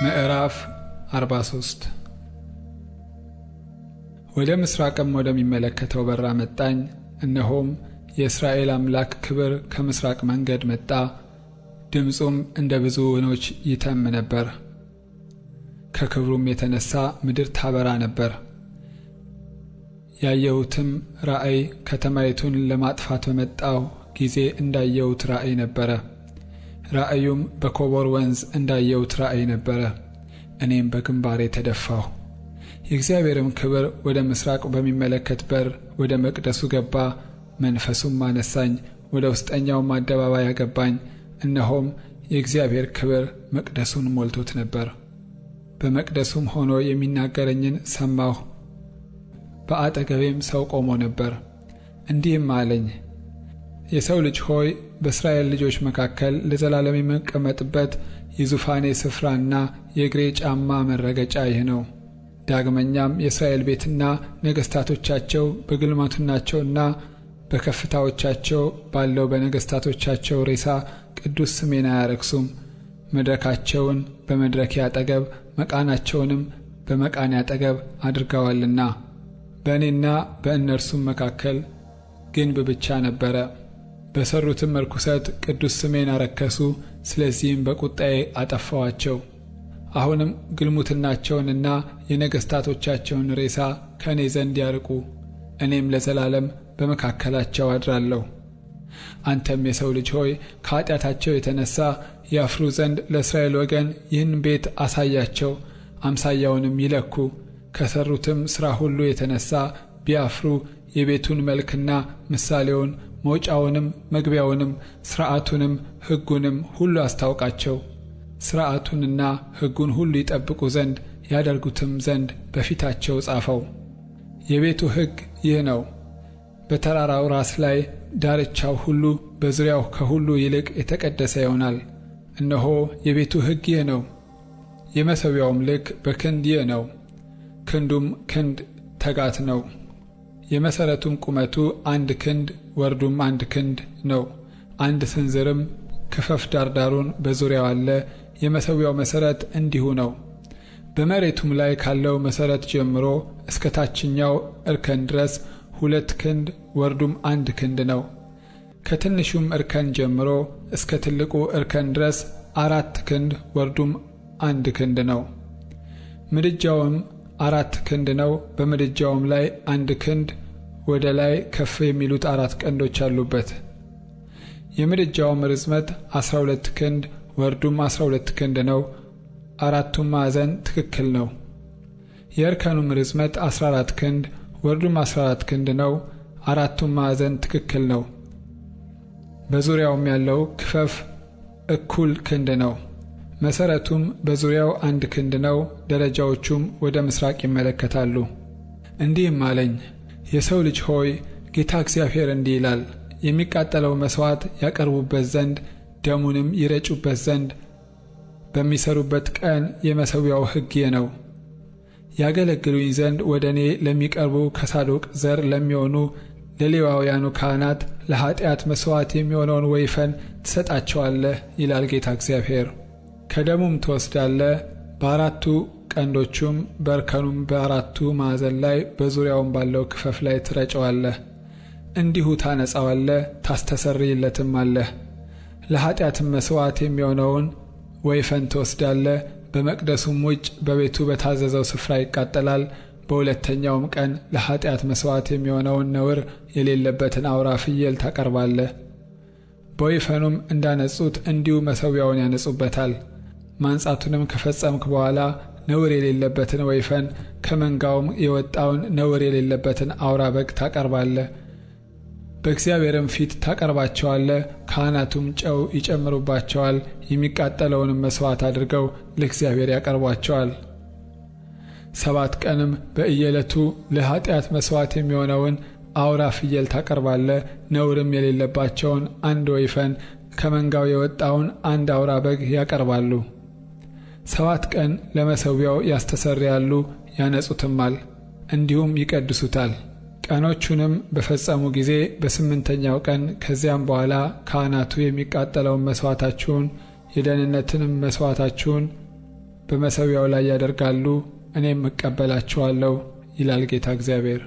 ምዕራፍ 43 ወደ ምስራቅም ወደሚመለከተው በር አመጣኝ። እነሆም የእስራኤል አምላክ ክብር ከምስራቅ መንገድ መጣ። ድምፁም እንደ ብዙ ወኖች ይተም ነበር። ከክብሩም የተነሳ ምድር ታበራ ነበር። ያየሁትም ራእይ ከተማይቱን ለማጥፋት በመጣው ጊዜ እንዳየሁት ራእይ ነበረ። ራእዩም በኮቦር ወንዝ እንዳየሁት ራእይ ነበረ። እኔም በግንባሬ ተደፋሁ። የእግዚአብሔርም ክብር ወደ ምስራቅ በሚመለከት በር ወደ መቅደሱ ገባ። መንፈሱም አነሳኝ፣ ወደ ውስጠኛውም አደባባይ አገባኝ። እነሆም የእግዚአብሔር ክብር መቅደሱን ሞልቶት ነበር። በመቅደሱም ሆኖ የሚናገረኝን ሰማሁ። በአጠገቤም ሰው ቆሞ ነበር። እንዲህም አለኝ፣ የሰው ልጅ ሆይ በእስራኤል ልጆች መካከል ለዘላለም የምቀመጥበት የዙፋኔ ስፍራና የእግሬ ጫማ መረገጫ ይህ ነው። ዳግመኛም የእስራኤል ቤትና ነገሥታቶቻቸው በግልሙትናቸውና በከፍታዎቻቸው ባለው በነገሥታቶቻቸው ሬሳ ቅዱስ ስሜን አያረክሱም። መድረካቸውን በመድረኬ አጠገብ መቃናቸውንም በመቃኔ አጠገብ አድርገዋልና። በእኔና በእነርሱም መካከል ግንብ ብቻ ነበረ። በሰሩትም ርኩሰት ቅዱስ ስሜን አረከሱ። ስለዚህም በቁጣዬ አጠፋዋቸው። አሁንም ግልሙትናቸውንና የነገሥታቶቻቸውን ሬሳ ከእኔ ዘንድ ያርቁ፣ እኔም ለዘላለም በመካከላቸው አድራለሁ። አንተም የሰው ልጅ ሆይ ከኃጢአታቸው የተነሣ ያፍሩ ዘንድ ለእስራኤል ወገን ይህን ቤት አሳያቸው። አምሳያውንም ይለኩ። ከሠሩትም ሥራ ሁሉ የተነሣ ቢያፍሩ የቤቱን መልክና ምሳሌውን፣ መውጫውንም መግቢያውንም፣ ሥርዓቱንም ሕጉንም ሁሉ አስታውቃቸው። ሥርዓቱንና ሕጉን ሁሉ ይጠብቁ ዘንድ ያደርጉትም ዘንድ በፊታቸው ጻፈው። የቤቱ ሕግ ይህ ነው። በተራራው ራስ ላይ ዳርቻው ሁሉ በዙሪያው ከሁሉ ይልቅ የተቀደሰ ይሆናል። እነሆ የቤቱ ሕግ ይህ ነው። የመሠዊያውም ልክ በክንድ ይህ ነው። ክንዱም ክንድ ተጋት ነው። የመሠረቱም ቁመቱ 1 ክንድ ወርዱም 1 ክንድ ነው። 1 ስንዝርም ክፈፍ ዳርዳሩን በዙሪያው አለ። የመሠዊያው መሠረት እንዲሁ ነው። በመሬቱም ላይ ካለው መሠረት ጀምሮ እስከ ታችኛው እርከን ድረስ 2 ክንድ ወርዱም 1 ክንድ ነው። ከትንሹም እርከን ጀምሮ እስከ ትልቁ እርከን ድረስ 4 ክንድ ወርዱም 1 ክንድ ነው። ምድጃውም 4 ክንድ ነው። በምድጃውም ላይ 1 ክንድ ወደ ላይ ከፍ የሚሉት 4 ቀንዶች አሉበት። የምድጃውም ርዝመት 12 ክንድ ወርዱም 12 ክንድ ነው። 4ቱም ማዕዘን ትክክል ነው። የእርከኑም ርዝመት 14 ክንድ ወርዱም 14 ክንድ ነው። 4ቱም ማዕዘን ትክክል ነው። በዙሪያውም ያለው ክፈፍ እኩል ክንድ ነው። መሠረቱም በዙሪያው 1 ክንድ ነው። ደረጃዎቹም ወደ ምስራቅ ይመለከታሉ። እንዲህም አለኝ፣ የሰው ልጅ ሆይ ጌታ እግዚአብሔር እንዲህ ይላል፣ የሚቃጠለው መሥዋዕት ያቀርቡበት ዘንድ ደሙንም ይረጩበት ዘንድ በሚሰሩበት ቀን የመሠዊያው ሕግ ይህ ነው። ያገለግሉኝ ዘንድ ወደ እኔ ለሚቀርቡ ከሳዶቅ ዘር ለሚሆኑ ለሌዋውያኑ ካህናት ለኃጢአት መሥዋዕት የሚሆነውን ወይፈን ትሰጣቸዋለህ ይላል ጌታ እግዚአብሔር። ከደሙም ትወስዳለህ፣ በ4ቱ ቀንዶቹም በእርከኑም በ4ቱ ማዕዘን ላይ በዙሪያውም ባለው ክፈፍ ላይ ትረጨዋለህ። እንዲሁ ታነጻዋለህ፣ ታስተሰርይለትም አለህ። ለኃጢአትም መሥዋዕት የሚሆነውን ወይፈን ትወስዳለህ፣ በመቅደሱም ውጭ በቤቱ በታዘዘው ስፍራ ይቃጠላል። በሁለተኛውም ቀን ለኃጢአት መሥዋዕት የሚሆነውን ነውር የሌለበትን አውራ ፍየል ታቀርባለህ። በወይፈኑም እንዳነጹት እንዲሁ መሠዊያውን ያነጹበታል። ማንጻቱንም ከፈጸምክ በኋላ ነውር የሌለበትን ወይፈን ከመንጋውም የወጣውን ነውር የሌለበትን አውራ በግ ታቀርባለህ። በእግዚአብሔርም ፊት ታቀርባቸዋለህ። ካህናቱም ጨው ይጨምሩባቸዋል፣ የሚቃጠለውንም መሥዋዕት አድርገው ለእግዚአብሔር ያቀርቧቸዋል። 7 ቀንም በየዕለቱ ለኃጢአት መሥዋዕት የሚሆነውን አውራ ፍየል ታቀርባለህ። ነውርም የሌለባቸውን 1 ወይፈን ከመንጋው የወጣውን 1 አውራ በግ ያቀርባሉ። 7 ቀን ለመሠዊያው ያስተሰርያሉ፣ ያነጹትማል፣ እንዲሁም ይቀድሱታል። ቀኖቹንም በፈጸሙ ጊዜ በ8ኛው ቀን ከዚያም በኋላ ካህናቱ የሚቃጠለውን መሥዋዕታችሁን የደህንነትንም መሥዋዕታችሁን በመሠዊያው ላይ ያደርጋሉ፣ እኔም እቀበላቸዋለሁ ይላል ጌታ እግዚአብሔር።